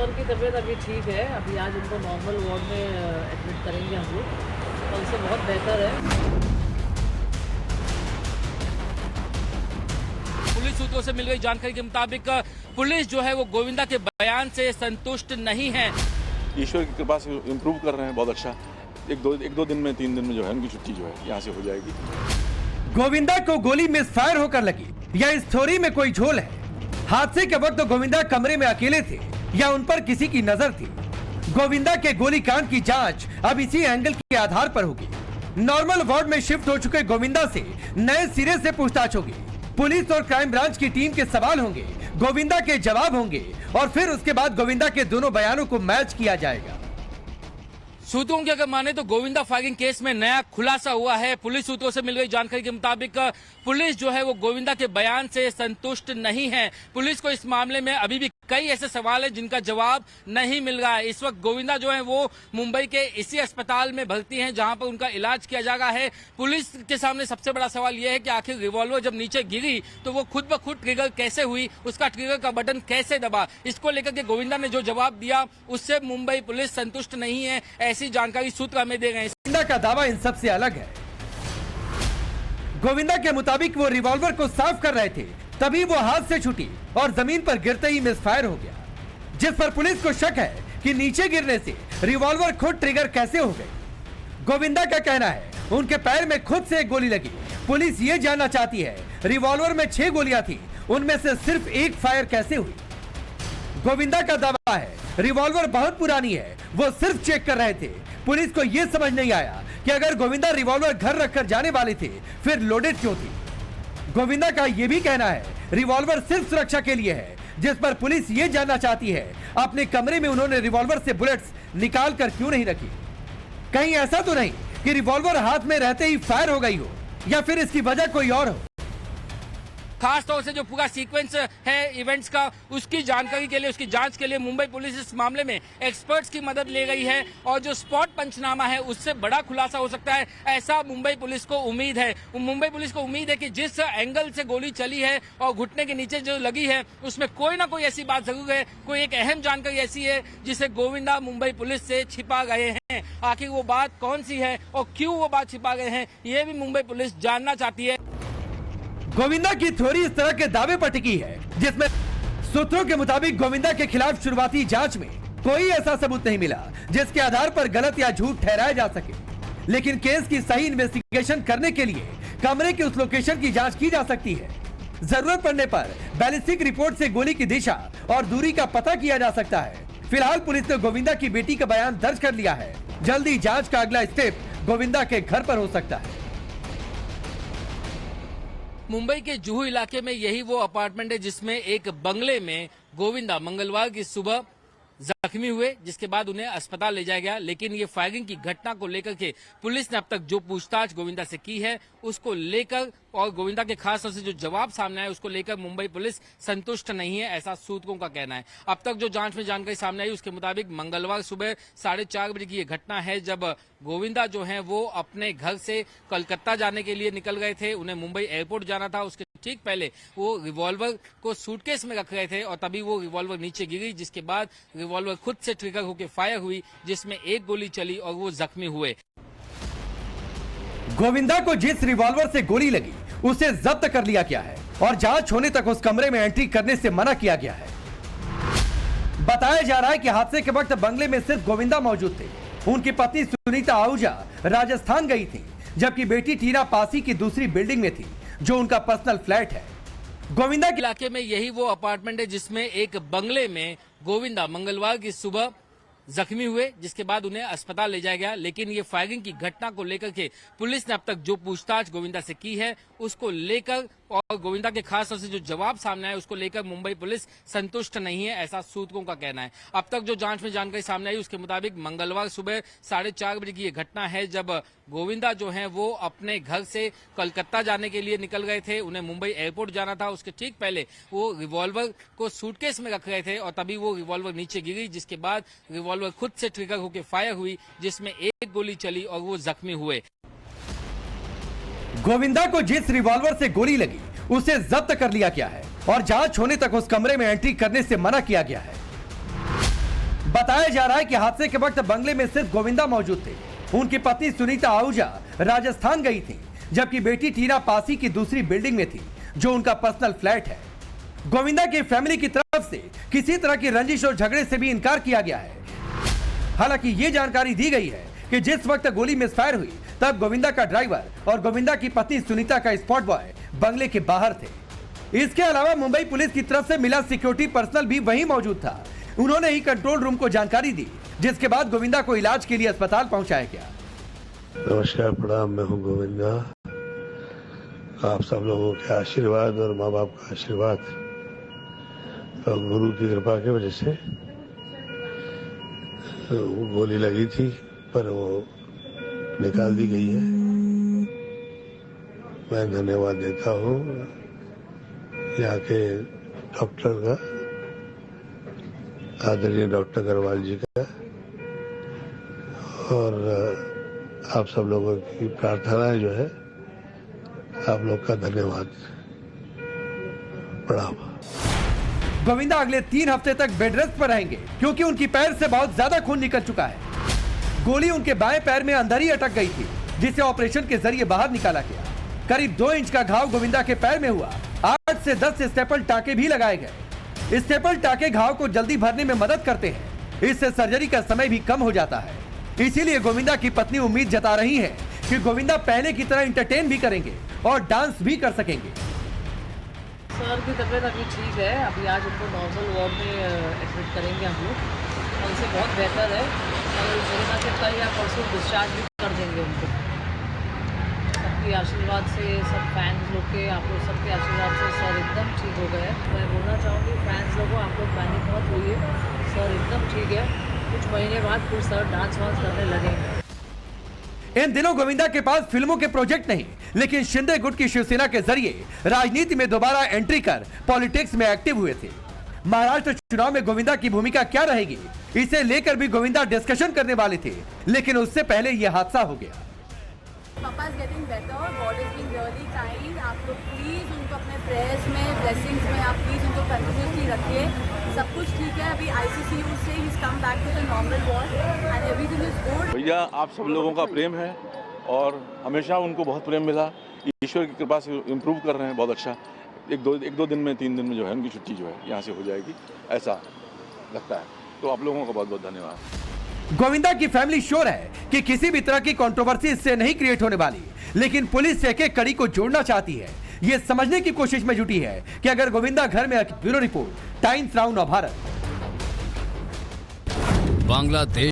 और की तबीयत अभी ठीक है। अभी आज उनको नॉर्मल वार्ड में एडमिट करेंगे हम लोग। कल से बहुत बेहतर है। पुलिस सूत्रों से मिल गई जानकारी के मुताबिक पुलिस जो है वो गोविंदा के बयान से संतुष्ट नहीं है। ईश्वर की कृपा से इम्प्रूव कर रहे हैं, बहुत अच्छा। एक दो दिन में 3 दिन में जो है उनकी छुट्टी जो है यहाँ से हो जाएगी। गोविंदा को गोली मिसफायर होकर लगी या इस थ्योरी में कोई झोल है? हादसे के वक्त तो गोविंदा कमरे में अकेले थे या उन पर किसी की नजर थी? गोविंदा के गोलीकांड की जांच अब इसी एंगल के आधार पर होगी। नॉर्मल वार्ड में शिफ्ट हो चुके गोविंदा से नए सिरे से पूछताछ होगी। पुलिस और क्राइम ब्रांच की टीम के सवाल होंगे, गोविंदा के जवाब होंगे और फिर उसके बाद गोविंदा के दोनों बयानों को मैच किया जाएगा। सूत्रों की अगर माने तो गोविंदा फायरिंग केस में नया खुलासा हुआ है। पुलिस सूत्रों से मिल गई जानकारी के मुताबिक पुलिस जो है वो गोविंदा के बयान से संतुष्ट नहीं है। पुलिस को इस मामले में अभी भी कई ऐसे सवाल हैं जिनका जवाब नहीं मिल रहा है। इस वक्त गोविंदा जो है वो मुंबई के इसी अस्पताल में भर्ती हैं जहां पर उनका इलाज किया जा रहा है। पुलिस के सामने सबसे बड़ा सवाल यह है कि आखिर रिवॉल्वर जब नीचे गिरी तो वो खुद ब खुद ट्रिगर कैसे हुई, उसका ट्रिगर का बटन कैसे दबा। इसको लेकर के गोविंदा ने जो जवाब दिया उससे मुंबई पुलिस संतुष्ट नहीं है, ऐसी जानकारी सूत्र हमें दे रहे हैं। गोविंदा का दावा इन सबसे अलग है। गोविंदा के मुताबिक वो रिवॉल्वर को साफ कर रहे थे, तभी वो हाथ से छूटी और जमीन पर गिरते ही मिसफायर हो गया, जिस पर पुलिस को शक है कि नीचे गिरने से रिवॉल्वर खुद ट्रिगर कैसे हो गई। गोविंदा का कहना है उनके पैर में खुद से एक गोली लगी। पुलिस ये जानना चाहती है रिवॉल्वर में 6 गोलियां थी, उनमें से सिर्फ एक फायर कैसे हुई। गोविंदा का दावा है रिवॉल्वर बहुत पुरानी है, वो सिर्फ चेक कर रहे थे। पुलिस को यह समझ नहीं आया कि अगर गोविंदा रिवॉल्वर घर रखकर जाने वाले थे फिर लोडेड क्यों थी। गोविंदा का यह भी कहना है रिवॉल्वर सिर्फ सुरक्षा के लिए है, जिस पर पुलिस ये जानना चाहती है अपने कमरे में उन्होंने रिवॉल्वर से बुलेट्स निकाल कर क्यों नहीं रखी। कहीं ऐसा तो नहीं कि रिवॉल्वर हाथ में रहते ही फायर हो गई हो या फिर इसकी वजह कोई और हो। खास तौर से जो पूरा सीक्वेंस है इवेंट्स का, उसकी जानकारी के लिए, उसकी जांच के लिए मुंबई पुलिस इस मामले में एक्सपर्ट्स की मदद ले गई है और जो स्पॉट पंचनामा है उससे बड़ा खुलासा हो सकता है, ऐसा मुंबई पुलिस को उम्मीद है। मुंबई पुलिस को उम्मीद है कि जिस एंगल से गोली चली है और घुटने के नीचे जो लगी है उसमें कोई ना कोई ऐसी बात जरूर है, कोई एक अहम जानकारी ऐसी है जिसे गोविंदा मुंबई पुलिस से छिपा गए हैं। आखिर वो बात कौन सी है और क्यों वो बात छिपा गए हैं, ये भी मुंबई पुलिस जानना चाहती है। गोविंदा की थ्योरी इस तरह के दावे पर टिकी है जिसमें सूत्रों के मुताबिक गोविंदा के खिलाफ शुरुआती जांच में कोई ऐसा सबूत नहीं मिला जिसके आधार पर गलत या झूठ ठहराया जा सके। लेकिन केस की सही इन्वेस्टिगेशन करने के लिए कमरे की उस लोकेशन की जांच की जा सकती है। जरूरत पड़ने पर बैलिस्टिक रिपोर्ट से गोली की दिशा और दूरी का पता किया जा सकता है। फिलहाल पुलिस ने गोविंदा की बेटी का बयान दर्ज कर लिया है। जल्दी जांच का अगला स्टेप गोविंदा के घर पर हो सकता है। मुंबई के जुहू इलाके में यही वो अपार्टमेंट है जिसमें एक बंगले में गोविंदा मंगलवार की सुबह जख्मी हुए, जिसके बाद उन्हें अस्पताल ले जाया गया। लेकिन ये फायरिंग की घटना को लेकर के पुलिस ने अब तक जो पूछताछ गोविंदा से की है उसको लेकर और गोविंदा के खास तौर से जो जवाब सामने आया उसको लेकर मुंबई पुलिस संतुष्ट नहीं है, ऐसा सूत्रों का कहना है। अब तक जो जांच में जानकारी सामने आई उसके मुताबिक मंगलवार सुबह 4:30 बजे की ये घटना है जब गोविंदा जो है वो अपने घर से कलकत्ता जाने के लिए निकल गए थे। उन्हें मुंबई एयरपोर्ट जाना था, उसके ठीक पहले वो रिवॉल्वर को सूटकेस में रख रहे थे और तभी वो रिवॉल्वर नीचे गिरी, जिसके बाद रिवॉल्वर खुद से ट्रिगर होकर फायर हुई, जिसमें एक गोली चली और वो जख्मी हुए। गोविंदा को जिस रिवॉल्वर से गोली लगी उसे जब्त कर लिया गया है और जांच होने तक उस कमरे में एंट्री करने से मना किया गया है। बताया जा रहा है कि हादसे के वक्त बंगले में सिर्फ गोविंदा मौजूद थे। उनकी पत्नी सुनीता आहूजा राजस्थान गई थी, जबकि बेटी टीना पासी की दूसरी बिल्डिंग में थी जो उनका पर्सनल फ्लैट है। गोविंदा के इलाके में यही वो अपार्टमेंट है जिसमें एक बंगले में गोविंदा मंगलवार की सुबह जख्मी हुए, जिसके बाद उन्हें अस्पताल ले जाया गया। लेकिन ये फायरिंग की घटना को लेकर के पुलिस ने अब तक जो पूछताछ गोविंदा से की है उसको लेकर और गोविंदा के खास तौर से जो जवाब सामने आया उसको लेकर मुंबई पुलिस संतुष्ट नहीं है, ऐसा सूत्रों का कहना है। अब तक जो जांच में जानकारी सामने आई उसके मुताबिक मंगलवार सुबह 4:30 बजे की ये घटना है जब गोविंदा जो है वो अपने घर से कलकत्ता जाने के लिए निकल गए थे। उन्हें मुंबई एयरपोर्ट जाना था, उसके ठीक पहले वो रिवॉल्वर को सूटकेस में रख रहे थे और तभी वो रिवॉल्वर नीचे गिरी, जिसके बाद रिवॉल्वर खुद से ट्रिगर होकर फायर हुई, जिसमें एक गोली चली और वो जख्मी हुए। गोविंदा को जिस रिवॉल्वर से गोली लगी उसे जब्त कर लिया गया है और जांच होने तक उस कमरे में एंट्री करने से मना किया गया है। बताया जा रहा है कि हादसे के वक्त बंगले में सिर्फ गोविंदा मौजूद थे। उनकी पत्नी सुनीता आहूजा राजस्थान गई थी, जबकि बेटी टीना पासी की दूसरी बिल्डिंग में थी, जो उनका पर्सनल फ्लैट है। गोविंदा की फैमिली की तरफ से किसी तरह की रंजिश और झगड़े से भी इनकार किया गया है। हालांकि ये जानकारी दी गई है कि जिस वक्त गोली मिसफायर हुई तब गोविंदा का ड्राइवर और गोविंदा की पत्नी सुनीता का स्पॉट बॉय बंगले के बाहर थे। इसके अलावा मुंबई पुलिस की तरफ से मिला सिक्योरिटी पर्सनल भी वहीं मौजूद था। उन्होंने ही कंट्रोल रूम को जानकारी दी, जिसके बाद गोविंदा को इलाज के लिए अस्पताल पहुंचाया गया। नमस्कार, प्रणाम। मैं हूं गोविंदा। आप सब लोगों के आशीर्वाद और माँ बाप का आशीर्वाद और गुरु की कृपा की वजह से वो गोली लगी थी, पर वो निकाल दी गई है। मैं धन्यवाद देता हूँ यहाँ के डॉक्टर का, आदरणीय डॉक्टर अग्रवाल जी का, और आप सब लोगों की प्रार्थनाएं जो है, आप लोग का धन्यवाद। प्रणाम। गोविंदा अगले 3 हफ्ते तक बेड रेस्ट पर रहेंगे, क्योंकि उनकी पैर से बहुत ज्यादा खून निकल चुका है। गोली उनके बाएं पैर में अंदर ही अटक गई थी, जिसे ऑपरेशन के जरिए बाहर निकाला गया। करीब 2 इंच का घाव गोविंदा के पैर में हुआ। 8 से 10 स्टेपल टाके भी लगाए गए। स्टेपल टाके घाव को जल्दी भरने में मदद करते हैं, इससे सर्जरी का समय भी कम हो जाता है। इसीलिए गोविंदा की पत्नी उम्मीद जता रही है कि गोविंदा पहले की तरह एंटरटेन भी करेंगे और डांस भी कर सकेंगे। सर की तबीयत अभी ठीक है। अभी आज उनको नॉर्मल वार्ड में एडमिट करेंगे हम लोग। कल से बहुत बेहतर है। और मेरे ख्याल से कल या परसों डिस्चार्ज भी कर देंगे उनको। सबके आशीर्वाद से, सब फैंस लोग के, आप लोग सबके आशीर्वाद से सर एकदम ठीक हो गए। मैं बोलना चाहूँगी फैंस लोगों, आप लोग पैनिक मत होइए, सर एकदम ठीक है। कुछ महीने बाद फिर सर डांस वांस करने लगेंगे। इन दिनों गोविंदा के पास फिल्मों के प्रोजेक्ट नहीं, लेकिन शिंदे गुट की शिवसेना के जरिए राजनीति में दोबारा एंट्री कर पॉलिटिक्स में एक्टिव हुए थे। महाराष्ट्र चुनाव में गोविंदा की भूमिका क्या रहेगी, इसे लेकर भी गोविंदा डिस्कशन करने वाले थे, लेकिन उससे पहले यह हादसा हो गया। पापा is getting better, God is being really kind. आप लोग प्लीज उनको अपने प्रेयर्स में, ब्लेसिंग्स में आप प्लीज उनको कंटिन्यूसली रखिए। सब कुछ ठीक है। अभी आईसीसीयू से ही is come back to the normal ward and everything is good. भैया आप सब लोगों का प्रेम है और हमेशा उनको बहुत प्रेम मिला। ईश्वर की कृपा से इम्प्रूव कर रहे हैं बहुत अच्छा। एक दो दिन में 3 दिन में जो है उनकी छुट्टी जो है यहाँ से हो जाएगी, ऐसा लगता है। तो आप लोगों का बहुत बहुत धन्यवाद। गोविंदा की फैमिली श्योर है कि किसी भी तरह की कंट्रोवर्सी इससे नहीं क्रिएट होने वाली, लेकिन पुलिस एक कड़ी को जोड़ना चाहती है। ये समझने की कोशिश में जुटी है कि अगर गोविंदा घर में। Bureau report, times now Bharat. Bangladesh